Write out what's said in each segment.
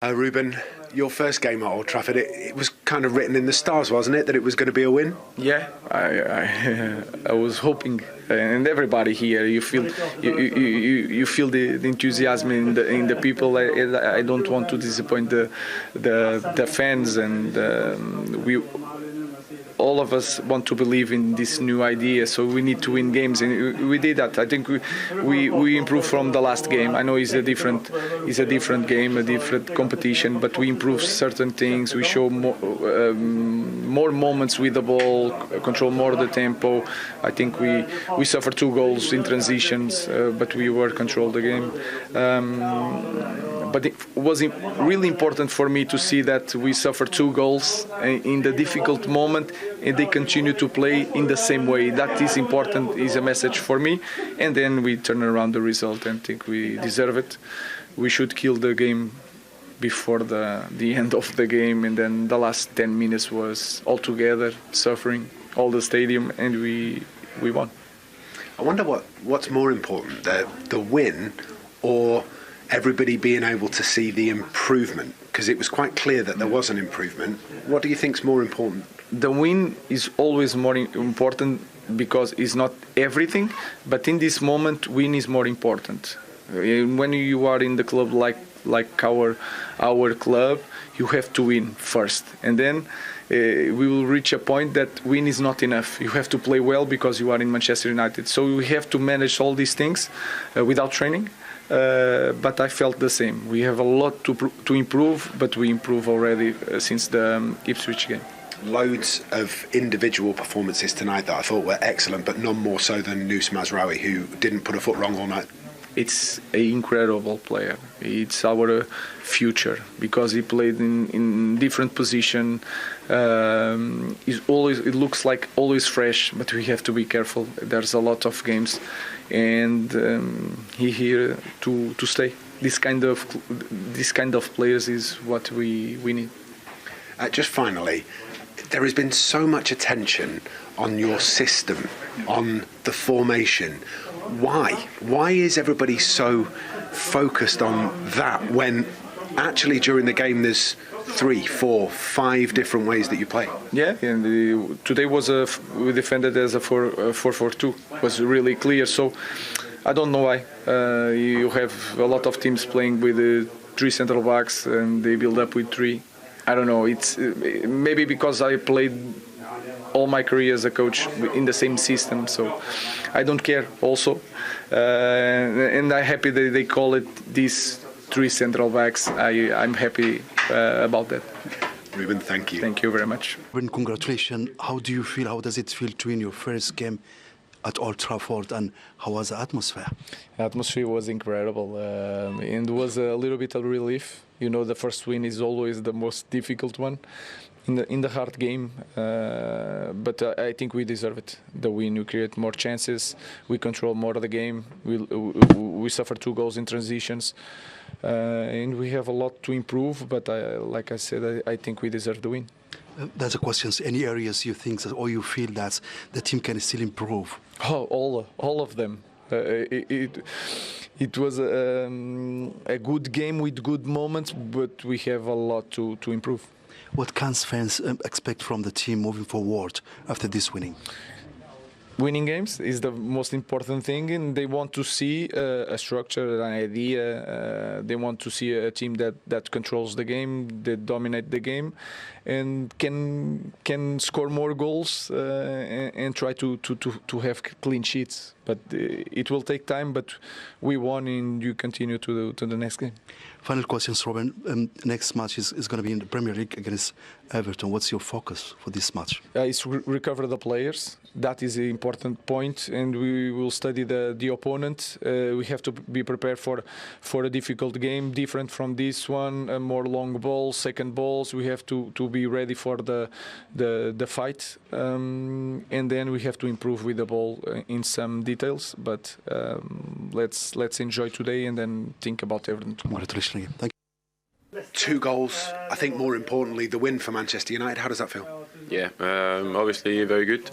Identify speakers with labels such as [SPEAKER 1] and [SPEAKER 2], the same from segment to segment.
[SPEAKER 1] Ruben, your first game at Old Trafford, it was kind of written in the stars, wasn't it, that it was going to be a win?
[SPEAKER 2] Yeah, I was hoping, and everybody here, you feel the enthusiasm in the people. I don't want to disappoint the fans, and we. All of us want to believe in this new idea, so we need to win games, and we did that. I think we improved from the last game. I know it's a different game, a different competition, but we improved certain things. We show more moments with the ball, control more the tempo. I think we suffered 2 goals in transitions, but we were controlled the game. But it was really important for me to see that we suffered 2 goals in the difficult moment, and they continue to play in the same way. That is important, is a message for me. And then we turn around the result and think we deserve it. We should kill the game before the end of the game, and then the last 10 minutes was all together, suffering, all the stadium, and we won.
[SPEAKER 1] I wonder what's more important, the win or everybody being able to see the improvement, because it was quite clear that there was an improvement. What do you think is more important?
[SPEAKER 2] The win is always more important because it's not everything, but in this moment, win is more important. When you are in the club like our club, you have to win first, and then we will reach a point that win is not enough. You have to play well because you are in Manchester United. So we have to manage all these things without training. But I felt the same. We have a lot to improve, but we improve already since the Ipswich game.
[SPEAKER 1] Loads of individual performances tonight that I thought were excellent, but none more so than Mazraoui, who didn't put a foot wrong all night. It's
[SPEAKER 2] an incredible player. It's our future because he played in different position. It looks like always fresh, but we have to be careful. There's a lot of games, and he here to stay. This kind of players is what we need.
[SPEAKER 1] Just finally, there has been so much attention on your system, on the formation. Why? Why is everybody so focused on that when actually during the game there's 3, 4, 5 different ways that you play?
[SPEAKER 2] Yeah, and today we defended as a 4-4-2. It was really clear. So I don't know why. You have a lot of teams playing with 3 central backs and they build up with 3. I don't know. It's maybe because I played all my career as a coach in the same system, so I don't care also. And I'm happy that they call it these 3 central backs. I'm happy about that.
[SPEAKER 1] Ruben, thank you.
[SPEAKER 2] Thank you very much.
[SPEAKER 3] Ruben, congratulations. How do you feel? How does it feel to win your first game at Old Trafford, and how was the atmosphere?
[SPEAKER 2] The atmosphere was incredible, and was a little bit of relief. You know, the first win is always the most difficult one in the hard game, but I think we deserve it. The win, we create more chances, we control more of the game, we suffer 2 goals in transitions, and we have a lot to improve, but like I said, I think we deserve the win.
[SPEAKER 3] That's a question. Any areas you think that, or you feel that the team can still improve?
[SPEAKER 2] Oh, all of them. It was a good game with good moments, but we have a lot to improve.
[SPEAKER 3] What can fans expect from the team moving forward after this winning?
[SPEAKER 2] Winning games is the most important thing, and they want to see a structure, an idea. They want to see a team that controls the game, that dominate the game, and can score more goals and try to have clean sheets. But it will take time. But we won, and you continue to the next game.
[SPEAKER 3] Final questions, Robin. Next match is going to be in the Premier League against Everton. What's your focus for this match?
[SPEAKER 2] It's recover the players. That is an important point, and we will study the opponent. We have to be prepared for a difficult game, different from this one. More long balls, second balls. We have to be ready for the fight, and then we have to improve with the ball in some details. But let's enjoy today and then think about everything tomorrow.
[SPEAKER 3] Congratulations again. Thank you.
[SPEAKER 1] 2 goals. I think more importantly, the win for Manchester United. How does that feel?
[SPEAKER 4] Yeah, obviously very good.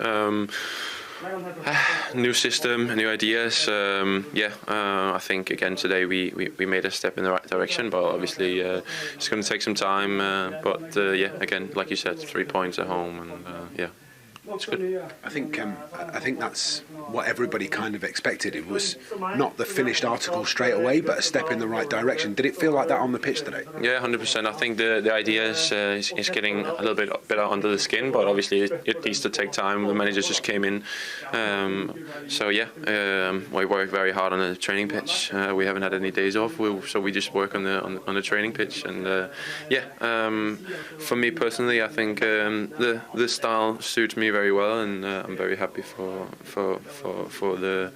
[SPEAKER 4] New system, new ideas. I think again today we made a step in the right direction, but obviously it's going to take some time. Again, like you said, 3 points at home, and it's good.
[SPEAKER 1] I think that's what everybody kind of expected. It was not the finished article straight away, but a step in the right direction. Did it feel like that on the pitch today?
[SPEAKER 4] Yeah, 100%. I think the idea is getting a little bit better under the skin, but obviously it needs to take time. The manager just came in, we work very hard on the training pitch. We haven't had any days off, so we just work on the training pitch. And for me personally, I think the style suits me very well, and I'm very happy for the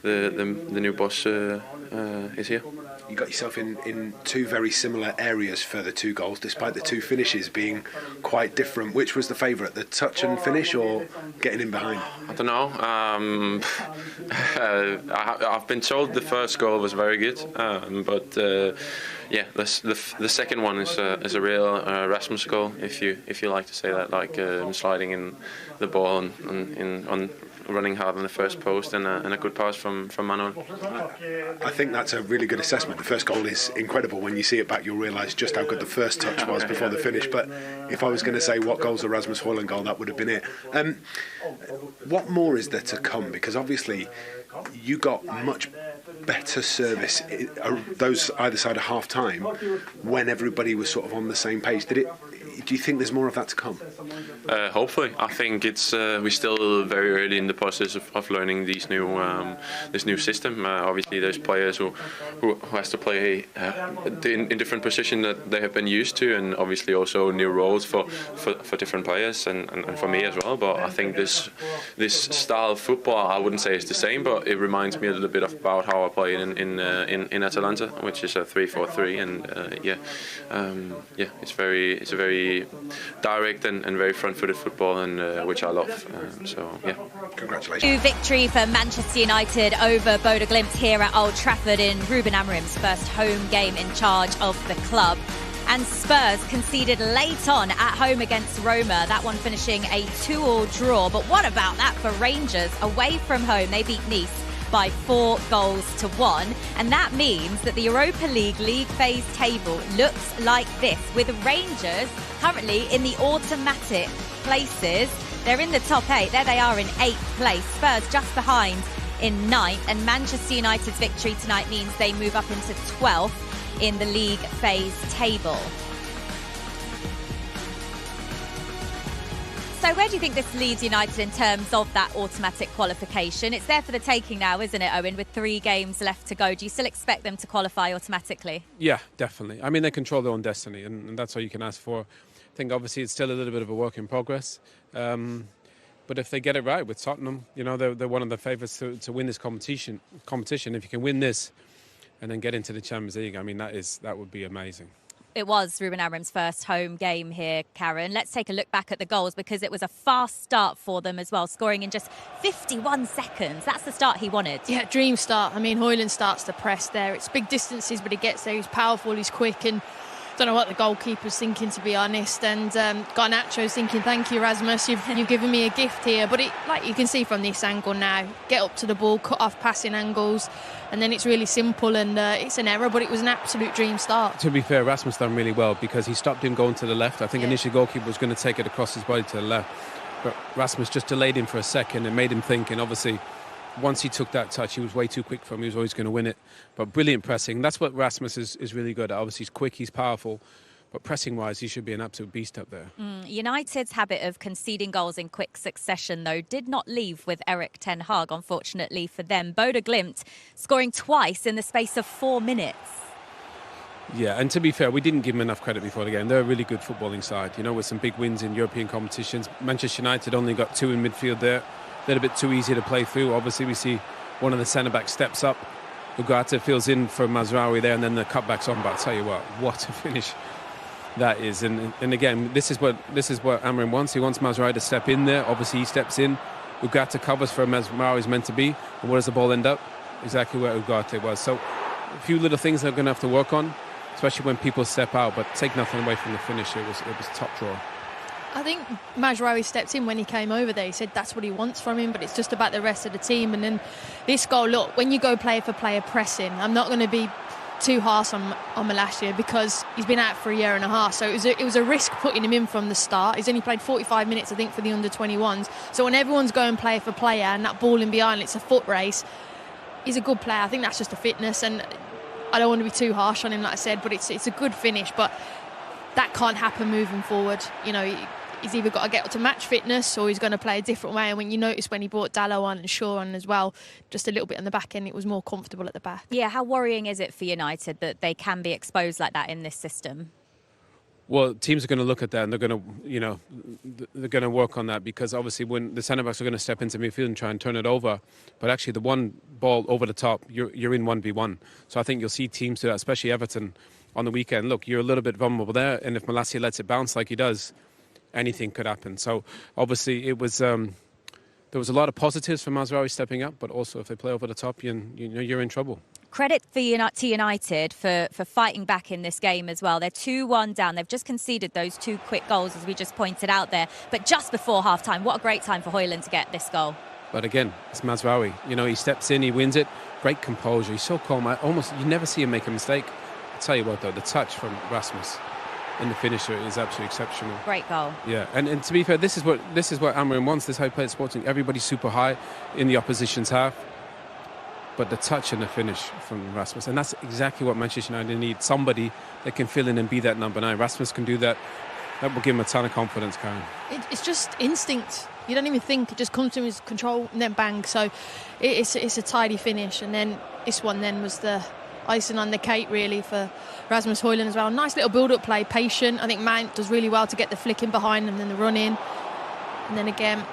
[SPEAKER 4] new boss is here.
[SPEAKER 1] You got yourself in two very similar areas for the 2 goals, despite the 2 finishes being quite different. Which was the favourite, the touch and finish, or getting in behind?
[SPEAKER 4] I don't know. I've been told the first goal was very good, the second one is a real Rasmus goal, if you like to say that, like sliding in the ball on running hard on the first post, and a good pass from manutd.
[SPEAKER 1] I think that's a really good assessment. The first goal is incredible. When you see it back, you'll realise just how good the first touch was before the finish. But if I was going to say what goal's the Rasmus Hojlund goal, that would have been it. What more is there to come? Because obviously you got much better service, those either side of half time, when everybody was sort of on the same page. Do you think there's more of that to come?
[SPEAKER 4] Hopefully. I think it's we're still very early in the process of learning this new system. Obviously, there's players who has to play in different positions that they have been used to, and obviously also new roles for different players and for me as well. But I think this style of football, I wouldn't say it's the same, but it reminds me a little bit about how I played in Atalanta, which is a 3-4-3, and it's a very direct and very front-footed football, and which I love.
[SPEAKER 1] Congratulations.
[SPEAKER 5] New victory for Manchester United over Bodo Glimt here at Old Trafford in Ruben Amorim's first home game in charge of the club. And Spurs conceded late on at home against Roma, that one finishing a 2-2 draw. But what about that for Rangers? Away from home, they beat Nice by 4-1, and that means that the Europa League phase table looks like this, with Rangers currently in the automatic places. They're in the top 8, there they are in 8th place, Spurs just behind in 9th, and Manchester United's victory tonight means they move up into 12th in the league phase table. So where do you think this leaves United in terms of that automatic qualification? It's there for the taking now, isn't it, Owen, with 3 games left to go? Do you still expect them to qualify automatically?
[SPEAKER 6] Yeah, definitely. I mean, they control their own destiny, and that's all you can ask for. I think obviously it's still a little bit of a work in progress. But if they get it right with Tottenham, you know, they're one of the favourites to win this competition. If you can win this and then get into the Champions League, I mean, that would be amazing.
[SPEAKER 5] It was Ruben Amorim's first home game here, Karen. Let's take a look back at the goals, because it was a fast start for them as well, scoring in just 51 seconds. That's the start he wanted.
[SPEAKER 7] Yeah, dream start. I mean, Hojlund starts the press there. It's big distances, but he gets there. He's powerful, he's quick, and don't know what the goalkeeper's thinking, to be honest. And Garnacho's thinking, thank you, Rasmus, you've given me a gift here. But like you can see from this angle now, get up to the ball, cut off passing angles, and then it's really simple, and it's an error, but it was an absolute dream start.
[SPEAKER 6] To be fair, Rasmus done really well, because he stopped him going to the left. I think initially the goalkeeper was going to take it across his body to the left, but Rasmus just delayed him for a second and made him think, and obviously once he took that touch, he was way too quick for him. He was always going to win it. But brilliant pressing. That's what Rasmus is really good at. Obviously, he's quick, he's powerful. But pressing-wise, he should be an absolute beast up there.
[SPEAKER 5] United's habit of conceding goals in quick succession, though, did not leave with Erik ten Hag, unfortunately for them. Bodo Glimt scoring twice in the space of 4 minutes.
[SPEAKER 6] Yeah, and to be fair, we didn't give them enough credit before the game. They're a really good footballing side, you know, with some big wins in European competitions. Manchester United only got 2 in midfield there. They're a bit too easy to play through. Obviously, we see one of the centre-backs steps up. Ugarte fills in for Mazraoui there, and then the cutback's on. But I'll tell you what a finish that is. And again, this is what Amorim wants. He wants Mazraoui to step in there. Obviously, he steps in. Ugarte covers for Mazraoui is meant to be. And where does the ball end up? Exactly where Ugarte was. So a few little things they're going to have to work on, especially when people step out. But take nothing away from the finish. It was top draw.
[SPEAKER 7] I think Mazraoui stepped in when he came over there. He said that's what he wants from him, but it's just about the rest of the team. And then this goal, look, when you go player for player pressing, I'm not going to be too harsh on Malacia because he's been out for a year and a half. So it was a risk putting him in from the start. He's only played 45 minutes, I think, for the under-21s. So when everyone's going player for player and that ball in behind, it's a foot race, he's a good player. I think that's just a fitness, and I don't want to be too harsh on him, like I said, but it's a good finish. But that can't happen moving forward. You know, he's either got to get up to match fitness or he's going to play a different way. And when you notice when he brought Dalot on and Shaw on as well, just a little bit on the back end, it was more comfortable at the back.
[SPEAKER 5] Yeah, how worrying is it for United that they can be exposed like that in this system?
[SPEAKER 6] Well, teams are going to look at that and they're going to, they're going to work on that, because obviously when the centre backs are going to step into midfield and try and turn it over, but actually the one ball over the top, you're in 1v1. So I think you'll see teams do that, especially Everton on the weekend. Look, you're a little bit vulnerable there, and if Malacia lets it bounce like he does, anything could happen. So obviously it was there was a lot of positives for Mazraoui stepping up, but also if they play over the top, you're in trouble.
[SPEAKER 5] Credit to United for fighting back in this game as well. They're 2-1 down. They've just conceded those 2 quick goals, as we just pointed out there. But just before half-time, what a great time for Hojlund to get this goal.
[SPEAKER 6] But again, it's Mazraoui. He steps in, he wins it. Great composure. He's so calm. You never see him make a mistake. I'll tell you what, though, the touch from Rasmus and the finisher is absolutely exceptional.
[SPEAKER 5] Great goal.
[SPEAKER 6] Yeah, and to be fair, this is what Amorim wants. This is how he plays Sporting. Everybody's super high in the opposition's half, but the touch and the finish from Rasmus, and that's exactly what Manchester United need. Somebody that can fill in and be that number 9. Rasmus can do that. That will give him a ton of confidence, Karen.
[SPEAKER 7] It's just instinct. You don't even think. It just comes to his control and then bang. So it's a tidy finish, and then this one then was the icing on the cake really for Rasmus Hojlund as well. Nice little build-up play, patient. I think Mount does really well to get the flick in behind and then the run in. And then again,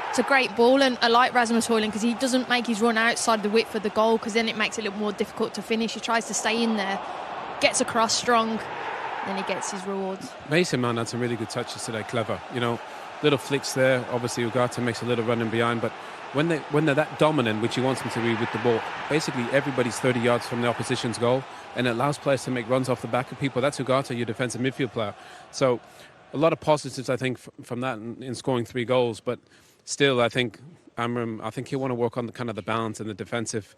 [SPEAKER 7] it's a great ball, and I like Rasmus Hojlund because he doesn't make his run outside the width of the goal, because then it makes it a little more difficult to finish. He tries to stay in there, gets across strong, then he gets his rewards.
[SPEAKER 6] Mason Mount had some really good touches today, clever. Little flicks there. Obviously Ugarte makes a little run in behind, but when they're that dominant, which he wants them to be with the ball, basically everybody's 30 yards from the opposition's goal, and it allows players to make runs off the back of people. That's Ugarte, your defensive midfield player. So a lot of positives, I think, from that in scoring 3 goals, but still, I think Amorim, he'll want to work on the balance and the defensive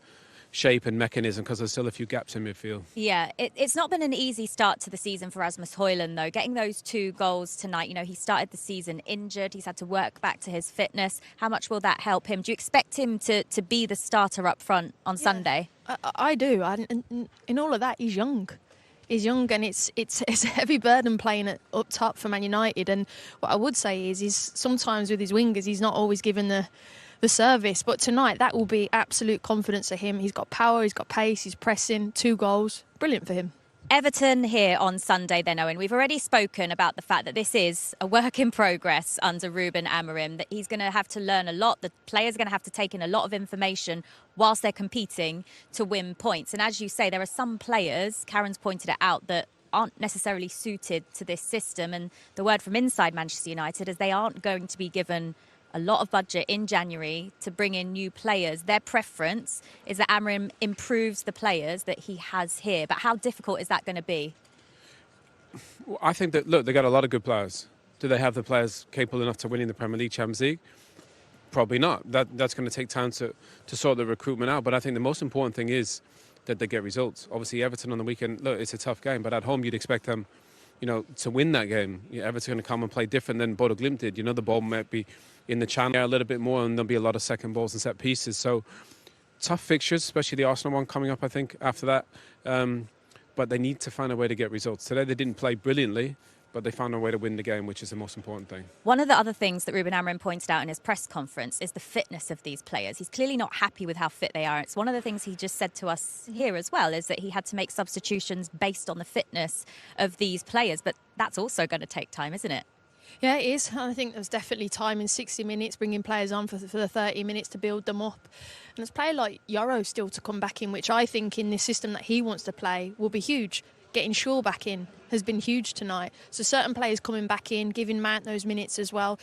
[SPEAKER 6] shape and mechanism, because there's still a few gaps in midfield.
[SPEAKER 5] Yeah, it's not been an easy start to the season for Rasmus Hojlund, though. Getting those 2 goals tonight, he started the season injured. He's had to work back to his fitness. How much will that help him? Do you expect him to be the starter up front on Sunday?
[SPEAKER 7] I do. And in all of that, he's young. He's young, and it's a heavy burden playing up top for Man United. And what I would say is sometimes with his wingers, he's not always given the service. But tonight, that will be absolute confidence for him. He's got power, he's got pace, he's pressing, 2 goals. Brilliant for him.
[SPEAKER 5] Everton here on Sunday then, Owen. We've already spoken about the fact that this is a work in progress under Ruben Amorim, that he's going to have to learn a lot. The players are going to have to take in a lot of information whilst they're competing to win points. And as you say, there are some players, Karen's pointed it out, that aren't necessarily suited to this system. And the word from inside Manchester United is they aren't going to be given a lot of budget in January to bring in new players. Their preference is that Amorim improves the players that he has here. But how difficult is that going to be?
[SPEAKER 6] Well, I think that, look, they got a lot of good players. Do they have the players capable enough to winning the Premier League, Champions League? Probably not. That's going to take time to sort the recruitment out. But I think the most important thing is that they get results. Obviously, Everton on the weekend, look, it's a tough game. But at home, you'd expect them, to win that game. Everton's going to come and play different than Bodo Glimt did. The ball might be in the channel a little bit more, and there'll be a lot of second balls and set pieces. So tough fixtures, especially the Arsenal one coming up, I think, after that. But they need to find a way to get results. Today they didn't play brilliantly, but they found a way to win the game, which is the most important thing.
[SPEAKER 5] One of the other things that Ruben Amorim pointed out in his press conference is the fitness of these players. He's clearly not happy with how fit they are. It's one of the things he just said to us here as well, is that he had to make substitutions based on the fitness of these players. But that's also going to take time, isn't it?
[SPEAKER 7] Yeah, it is. I think there's definitely time in 60 minutes, bringing players on for the 30 minutes to build them up. And there's a player like Yoro still to come back in, which I think in this system that he wants to play will be huge. Getting Shaw back in has been huge tonight. So certain players coming back in, giving Mount those minutes as well.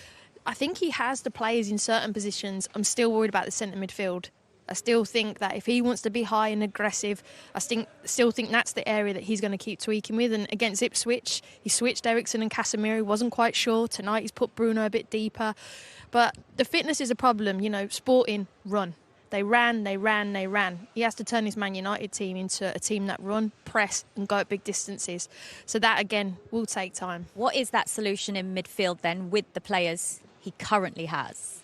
[SPEAKER 7] I think he has the players in certain positions. I'm still worried about the centre midfield. I still think that if he wants to be high and aggressive, still think that's the area that he's going to keep tweaking with. And against Ipswich, he switched Eriksen and Casemiro. Wasn't quite sure. Tonight he's put Bruno a bit deeper. But the fitness is a problem. You know, Sporting run. They ran. He has to turn his Man United team into a team that run, press and go at big distances. So that, again, will take time.
[SPEAKER 5] What is that solution in midfield then with the players he currently has?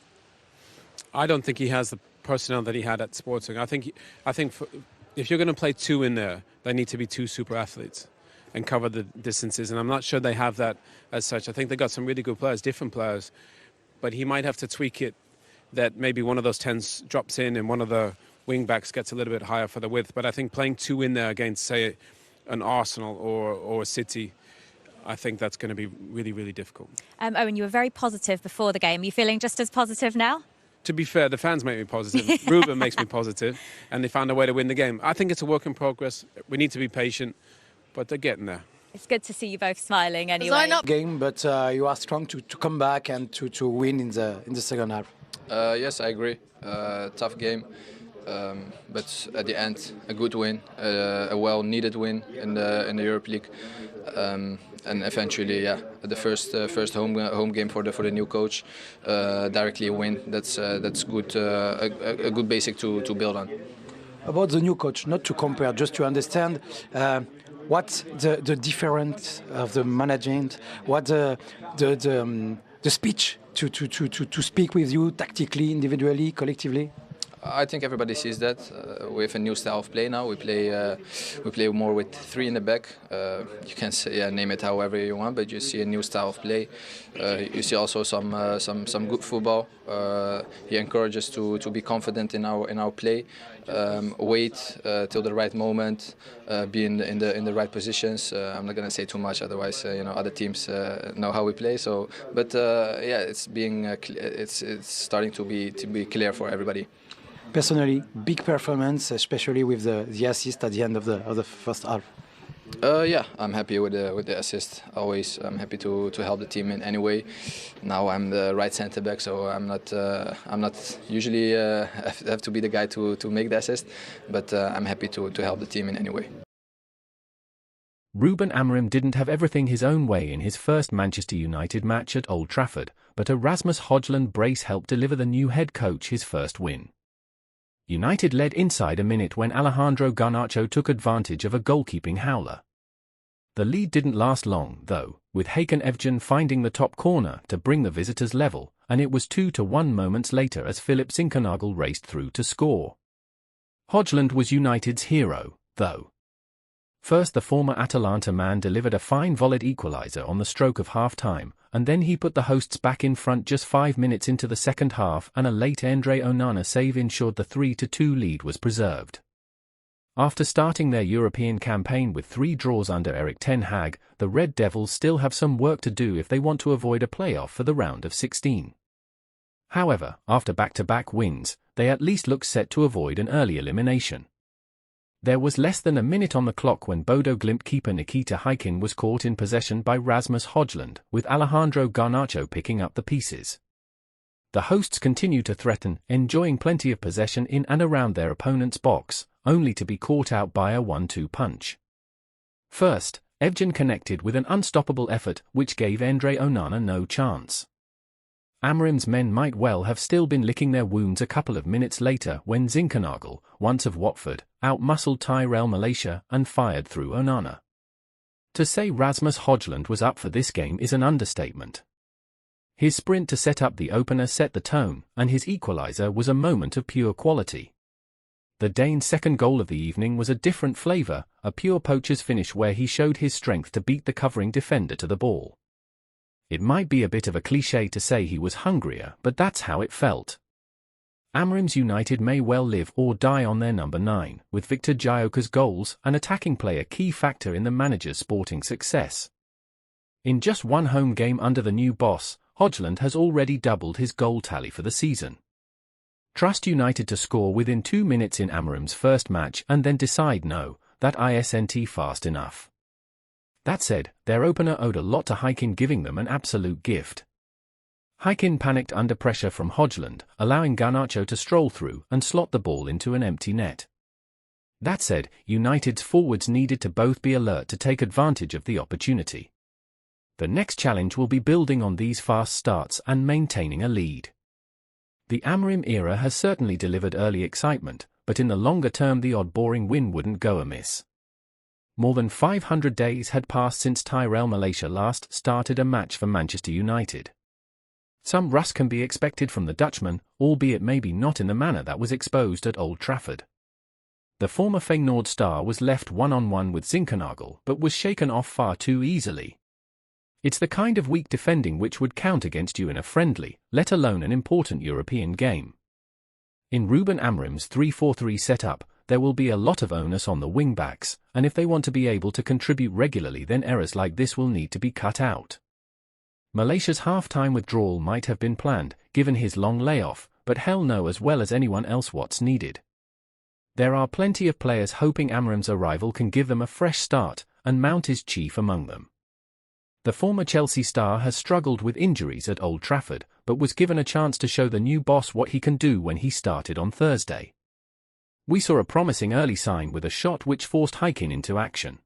[SPEAKER 6] I don't think he has the personnel that he had at Sporting. I think if you're going to play two in there, they need to be two super athletes and cover the distances. And I'm not sure they have that as such. I think they got some really good players, different players, but he might have to tweak it that maybe one of those 10s drops in and one of the wing backs gets a little bit higher for the width. But I think playing two in there against, say, an Arsenal or a City, I think that's going to be really, really difficult.
[SPEAKER 5] Owen, you were very positive before the game. Are you feeling just as positive now?
[SPEAKER 6] To be fair, the fans make me positive. Ruben makes me positive, and they found a way to win the game. I think it's a work in progress. We need to be patient, but they're getting there.
[SPEAKER 5] It's good to see you both smiling anyway.
[SPEAKER 8] Game, but you are strong to come back and to win in the second half.
[SPEAKER 9] Yes, I agree. Tough game, but at the end, a good win, a well-needed win in the Europa League, and eventually, the first home game for the new coach, directly a win. That's good, a good basic to build on.
[SPEAKER 8] About the new coach, not to compare, just to understand. What's the difference of the management? What the speech to speak with you tactically, individually, collectively?
[SPEAKER 9] I think everybody sees that. We have a new style of play now. We play more with three in the back. You can say, name it however you want, but you see a new style of play. You see also some good football. He encourages to be confident in our play. Wait till the right moment, be in the right positions. I'm not gonna say too much, otherwise other teams know how we play. So, but it's starting to be clear for everybody.
[SPEAKER 8] Personally, big performance, especially with the assist at the end of the first half.
[SPEAKER 9] I'm happy with the assist. Always, I'm happy to help the team in any way. Now I'm the right centre back, so I'm not usually have to be the guy to make the assist, but I'm happy to help the team in any way.
[SPEAKER 10] Ruben Amorim didn't have everything his own way in his first Manchester United match at Old Trafford, but a Rasmus Hojlund brace helped deliver the new head coach his first win. United led inside a minute when Alejandro Garnacho took advantage of a goalkeeping howler. The lead didn't last long, though, with Hakan Evgen finding the top corner to bring the visitors level, and it was 2-1 moments later as Philip Zinkernagel raced through to score. Hojlund was United's hero, though. First, the former Atalanta man delivered a fine volleyed equaliser on the stroke of half-time, and then he put the hosts back in front just 5 minutes into the second half, and a late Andre Onana save ensured the 3-2 lead was preserved. After starting their European campaign with 3 draws under Erik ten Hag, the Red Devils still have some work to do if they want to avoid a playoff for the round of 16. However, after back-to-back wins, they at least look set to avoid an early elimination. There was less than a minute on the clock when Bodo Glimt keeper Nikita Hajkin was caught in possession by Rasmus Hojlund, with Alejandro Garnacho picking up the pieces. The hosts continue to threaten, enjoying plenty of possession in and around their opponent's box, only to be caught out by a 1-2 punch. First, Evgen connected with an unstoppable effort which gave Andre Onana no chance. Amorim's men might well have still been licking their wounds a couple of minutes later when Zinkernagel, once of Watford, outmuscled Tyrell Malacia and fired through Onana. To say Rasmus Hojlund was up for this game is an understatement. His sprint to set up the opener set the tone, and his equaliser was a moment of pure quality. The Dane's second goal of the evening was a different flavour, a pure poacher's finish where he showed his strength to beat the covering defender to the ball. It might be a bit of a cliché to say he was hungrier, but that's how it felt. Amorim's United may well live or die on their number 9, with Victor Gyoke's goals, an attacking play a key factor in the manager's sporting success. In just one home game under the new boss, Hojlund has already doubled his goal tally for the season. Trust United to score within 2 minutes in Amorim's first match and then decide no, that isn't fast enough. That said, their opener owed a lot to Hajkin giving them an absolute gift. Hikin panicked under pressure from Hojlund, allowing Garnacho to stroll through and slot the ball into an empty net. That said, United's forwards needed to both be alert to take advantage of the opportunity. The next challenge will be building on these fast starts and maintaining a lead. The Amorim era has certainly delivered early excitement, but in the longer term the odd boring win wouldn't go amiss. More than 500 days had passed since Tyrell Malaysia last started a match for Manchester United. Some rust can be expected from the Dutchman, albeit maybe not in the manner that was exposed at Old Trafford. The former Feyenoord star was left one-on-one with Zinkernagel but was shaken off far too easily. It's the kind of weak defending which would count against you in a friendly, let alone an important European game. In Ruben Amorim's 3-4-3 setup, there will be a lot of onus on the wing-backs, and if they want to be able to contribute regularly then errors like this will need to be cut out. Malaysia's half-time withdrawal might have been planned, given his long layoff, but hell know as well as anyone else what's needed. There are plenty of players hoping Amorim's arrival can give them a fresh start, and Mount is chief among them. The former Chelsea star has struggled with injuries at Old Trafford, but was given a chance to show the new boss what he can do when he started on Thursday. We saw a promising early sign with a shot which forced Hikin into action.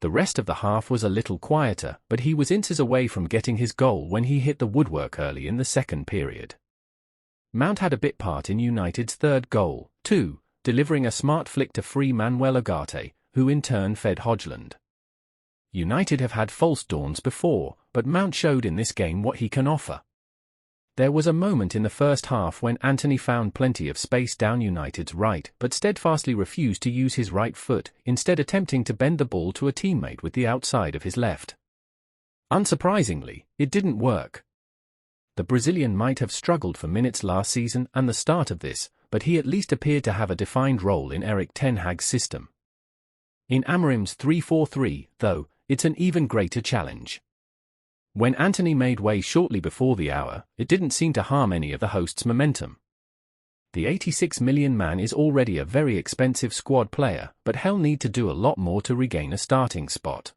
[SPEAKER 10] The rest of the half was a little quieter, but he was inches away from getting his goal when he hit the woodwork early in the second period. Mount had a bit part in United's third goal, too, delivering a smart flick to free Manuel Ugarte, who in turn fed Hojlund. United have had false dawns before, but Mount showed in this game what he can offer. There was a moment in the first half when Antony found plenty of space down United's right but steadfastly refused to use his right foot, instead attempting to bend the ball to a teammate with the outside of his left. Unsurprisingly, it didn't work. The Brazilian might have struggled for minutes last season and the start of this, but he at least appeared to have a defined role in Erik ten Hag's system. In Amorim's 3-4-3, though, it's an even greater challenge. When Antony made way shortly before the hour, it didn't seem to harm any of the hosts' momentum. The 86 million man is already a very expensive squad player, but he'll need to do a lot more to regain a starting spot.